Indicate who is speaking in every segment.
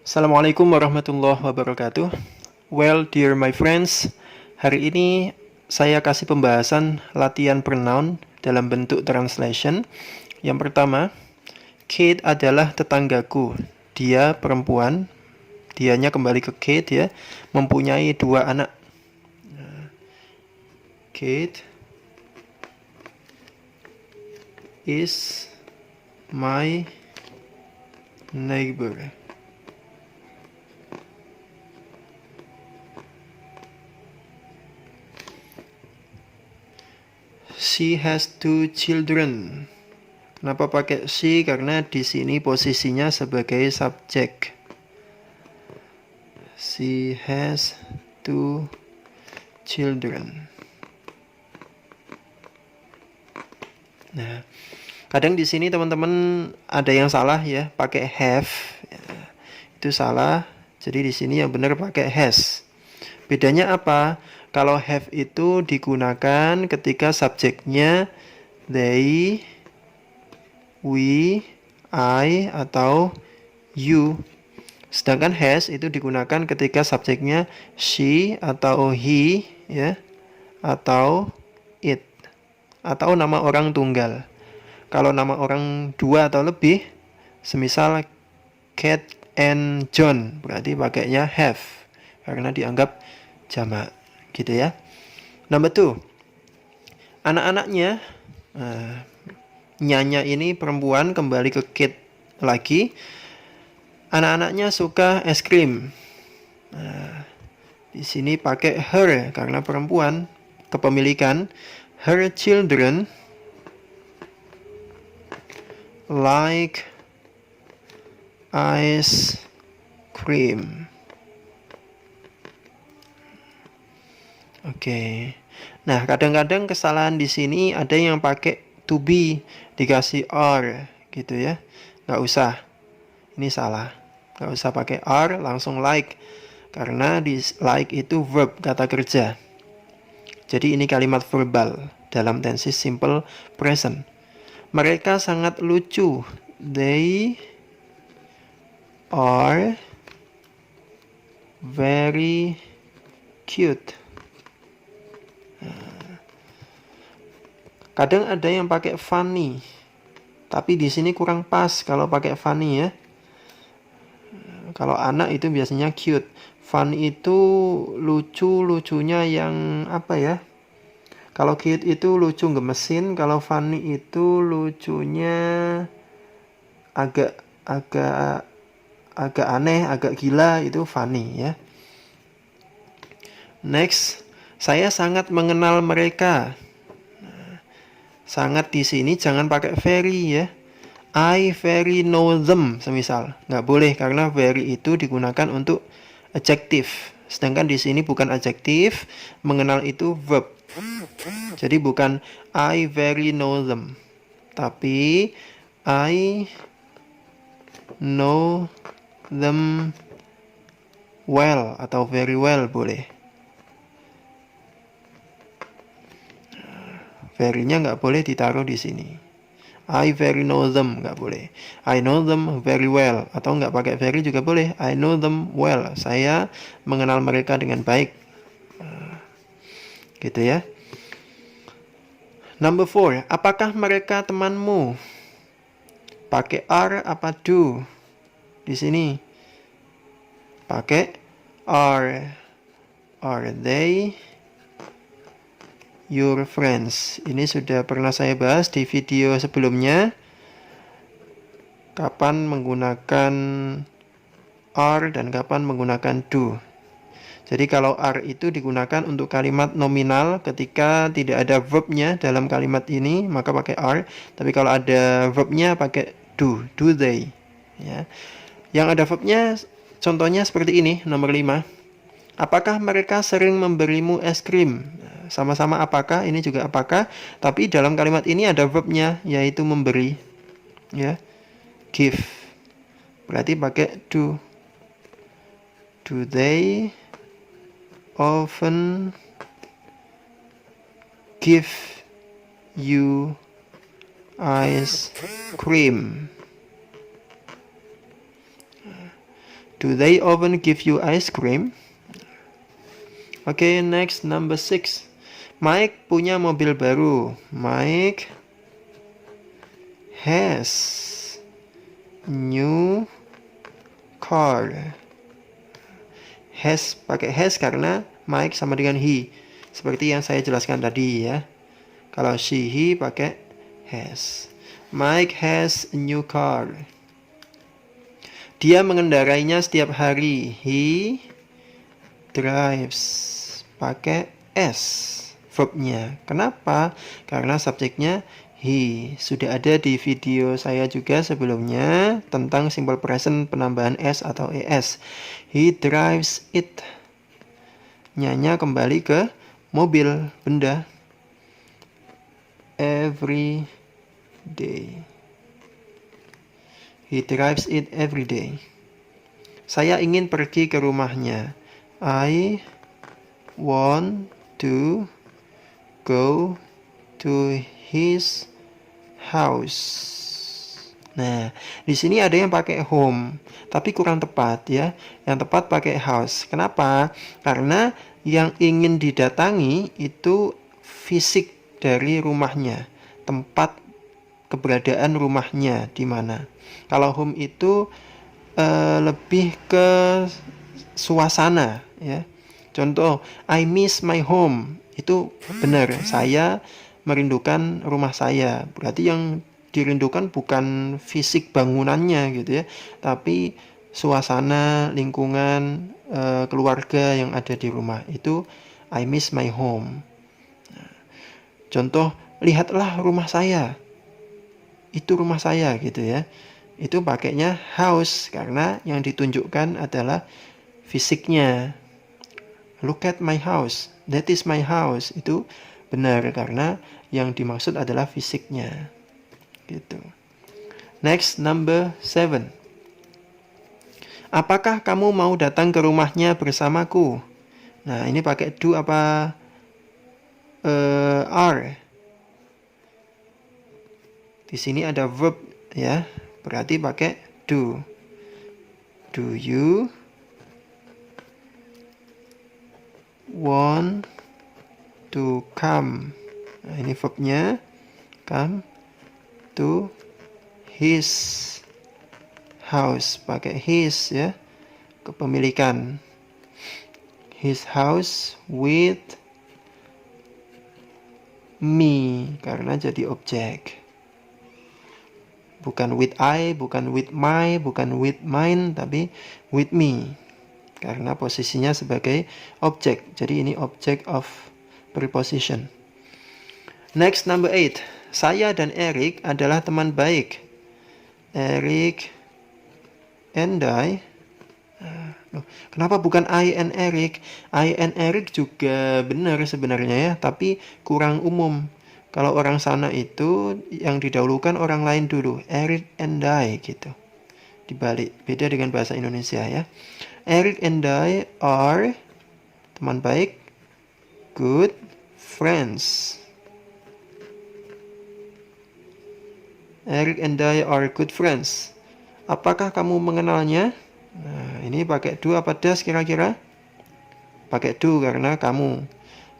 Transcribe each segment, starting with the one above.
Speaker 1: Assalamualaikum warahmatullahi wabarakatuh. Well, dear my friends, hari ini saya kasih pembahasan latihan pronoun dalam bentuk translation. Yang pertama, Kate adalah tetanggaku. Dia perempuan, dianya kembali ke Kate ya, mempunyai 2 anak. Kate is my neighbor. She has 2 children. Kenapa pakai she? Karena di sini posisinya sebagai subjek. She has 2 children. Nah, kadang di sini teman-teman ada yang salah ya, pakai have. Ya, itu salah. Jadi di sini yang benar pakai has. Bedanya apa? Kalau have itu digunakan ketika subjeknya they, we, I, atau you. Sedangkan has itu digunakan ketika subjeknya she atau he ya, atau it, atau nama orang tunggal. Kalau nama orang 2 atau lebih, semisal Kate and John, berarti pakainya have karena dianggap jamak gitu ya. Number 2, anak-anaknya, Nyanya ini perempuan, kembali ke Kate lagi. Anak-anaknya suka es krim. Di sini pakai her karena perempuan, kepemilikan. Her children like ice cream. Oke. Nah, kadang-kadang kesalahan di sini ada yang pakai to be dikasih are gitu ya. Nggak usah. Ini salah. Nggak usah pakai are, langsung like. Karena di like itu verb, kata kerja. Jadi ini kalimat verbal dalam tenses simple present. Mereka sangat lucu. They are very cute. Kadang ada yang pakai funny, tapi di sini kurang pas kalau pakai funny ya. Kalau anak itu biasanya cute. Funny itu lucu-lucunya yang apa ya? Kalau cute itu lucu gemesin, kalau funny itu lucunya agak aneh, agak gila, itu funny ya. Next, saya sangat mengenal mereka. Sangat di sini jangan pakai very ya. I very know them semisal. Nggak boleh karena very itu digunakan untuk adjektif. Sedangkan di sini bukan adjektif, mengenal itu verb. Jadi bukan I very know them, tapi I know them well atau very well boleh. Very-nya nggak boleh ditaruh di sini. I very know them nggak boleh. I know them very well, atau nggak pakai very juga boleh. I know them well. Saya mengenal mereka dengan baik. Gitu ya. Number 4, apakah mereka temanmu? Pakai are apa do? Di sini pakai are. Are they your friends? Ini sudah pernah saya bahas di video sebelumnya. Kapan menggunakan are dan kapan menggunakan do. Jadi kalau are itu digunakan untuk kalimat nominal ketika tidak ada verbnya dalam kalimat ini, maka pakai are. Tapi kalau ada verbnya pakai do. Do they ya. Yang ada verbnya contohnya seperti ini, nomor 5. Apakah mereka sering memberimu es krim? Sama-sama apakah, ini juga apakah, tapi dalam kalimat ini ada verbnya, yaitu memberi ya, give, berarti pakai do. Do they often give you ice cream? Do they often give you ice cream? Oke, next number 6. Mike punya mobil baru. Mike has new car. Has pakai has karena Mike sama dengan he. Seperti yang saya jelaskan tadi ya. Kalau he pakai has. Mike has a new car. Dia mengendarainya setiap hari. He drives. Pakai s verbnya. Kenapa? Karena subjeknya he. Sudah ada di video saya juga sebelumnya tentang simple present penambahan s atau es. He drives it. Nya kembali ke mobil, benda. Every day. He drives it every day. Saya ingin pergi ke rumahnya. I want to go to his house. Nah, di sini ada yang pakai home, tapi kurang tepat ya. Yang tepat pakai house. Kenapa? Karena yang ingin didatangi itu fisik dari rumahnya, tempat keberadaan rumahnya di mana. Kalau home itu lebih ke suasana ya. Contoh, I miss my home. Itu benar, saya merindukan rumah saya. Berarti yang dirindukan bukan fisik bangunannya gitu ya, tapi suasana, lingkungan, keluarga yang ada di rumah. Itu I miss my home. Contoh, lihatlah rumah saya. Itu rumah saya gitu ya. Itu pakainya house karena yang ditunjukkan adalah fisiknya. Look at my house. That is my house. Itu benar karena yang dimaksud adalah fisiknya. Gitu. Next, number 7. Apakah kamu mau datang ke rumahnya bersamaku? Nah, ini pakai do apa are. Di sini ada verb ya. Berarti pakai do. Do you want to come? Nah, ini verbnya. Come to his house. Pakai his ya. Kepemilikan. His house with me. Karena jadi objek. Bukan with I, bukan with my, bukan with mine, tapi with me. Karena posisinya sebagai objek. Jadi ini object of preposition. Next, number 8. Saya dan Eric adalah teman baik. Eric and I. Kenapa bukan I and Eric? I and Eric juga benar sebenarnya ya, tapi kurang umum. Kalau orang sana itu yang didahulukan orang lain dulu. Eric and I gitu. Dibalik. Beda dengan bahasa Indonesia ya. Eric and I are teman baik. Good friends. Eric and I are good friends. Apakah kamu mengenalnya? Nah, ini pakai do apa does kira-kira? Pakai do karena kamu.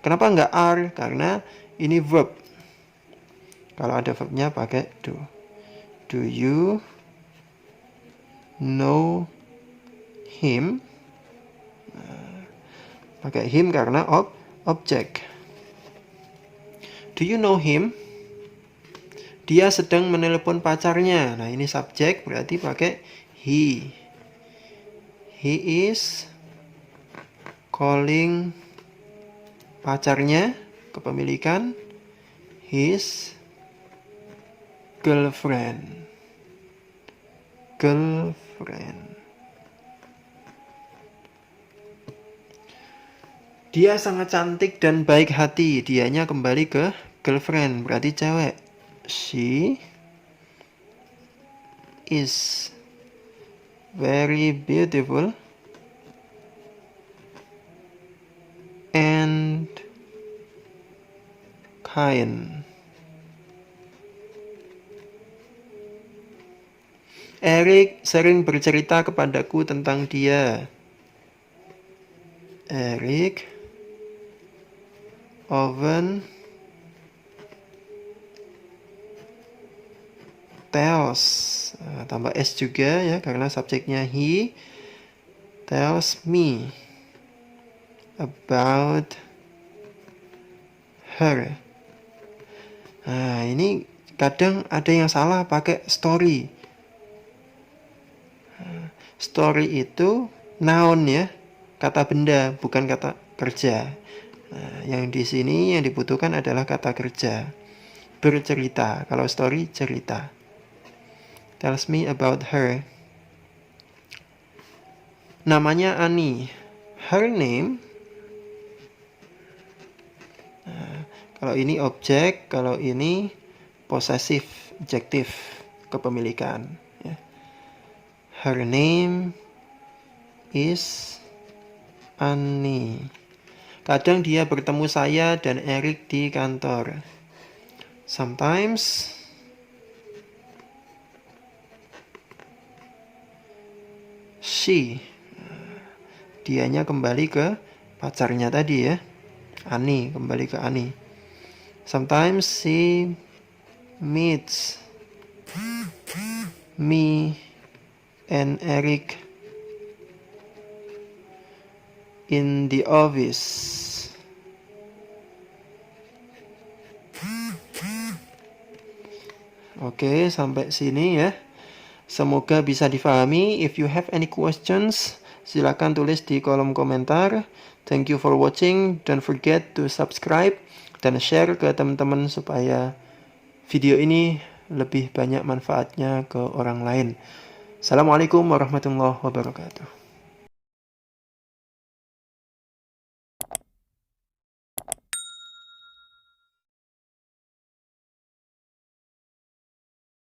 Speaker 1: Kenapa enggak are? Karena ini verb. Kalau ada verbnya pakai do. Do you know him? Nah, pakai him karena objek. Do you know him? Dia sedang menelepon pacarnya. Nah, ini subjek berarti pakai he. He is calling pacarnya, kepemilikan his girlfriend. Girlfriend. Dia sangat cantik dan baik hati. Dianya kembali ke girlfriend, berarti cewek. She is very beautiful and kind. Eric sering bercerita kepadaku tentang dia. Eric often tells, tambah s juga ya karena subjeknya he, tells me about her. Nah, ini kadang ada yang salah pakai story. Story itu noun ya, kata benda, bukan kata kerja. Nah, yang di sini yang dibutuhkan adalah kata kerja. Bercerita. Kalau story, cerita. Tells me about her. Namanya Ani. Her name. Nah, kalau ini objek, kalau ini possessive, adjektif, kepemilikan. Ya. Her name is Annie. Kadang dia bertemu saya dan Eric di kantor. Sometimes she. Dianya kembali ke pacarnya tadi ya. Annie, kembali ke Annie. Sometimes she meets me and Eric in the office. Oke, sampai sini ya. Semoga bisa difahami. If you have any questions, silakan tulis di kolom komentar. Thank you for watching. Don't forget to subscribe dan share ke teman-teman supaya video ini lebih banyak manfaatnya ke orang lain. Assalamualaikum warahmatullahi wabarakatuh.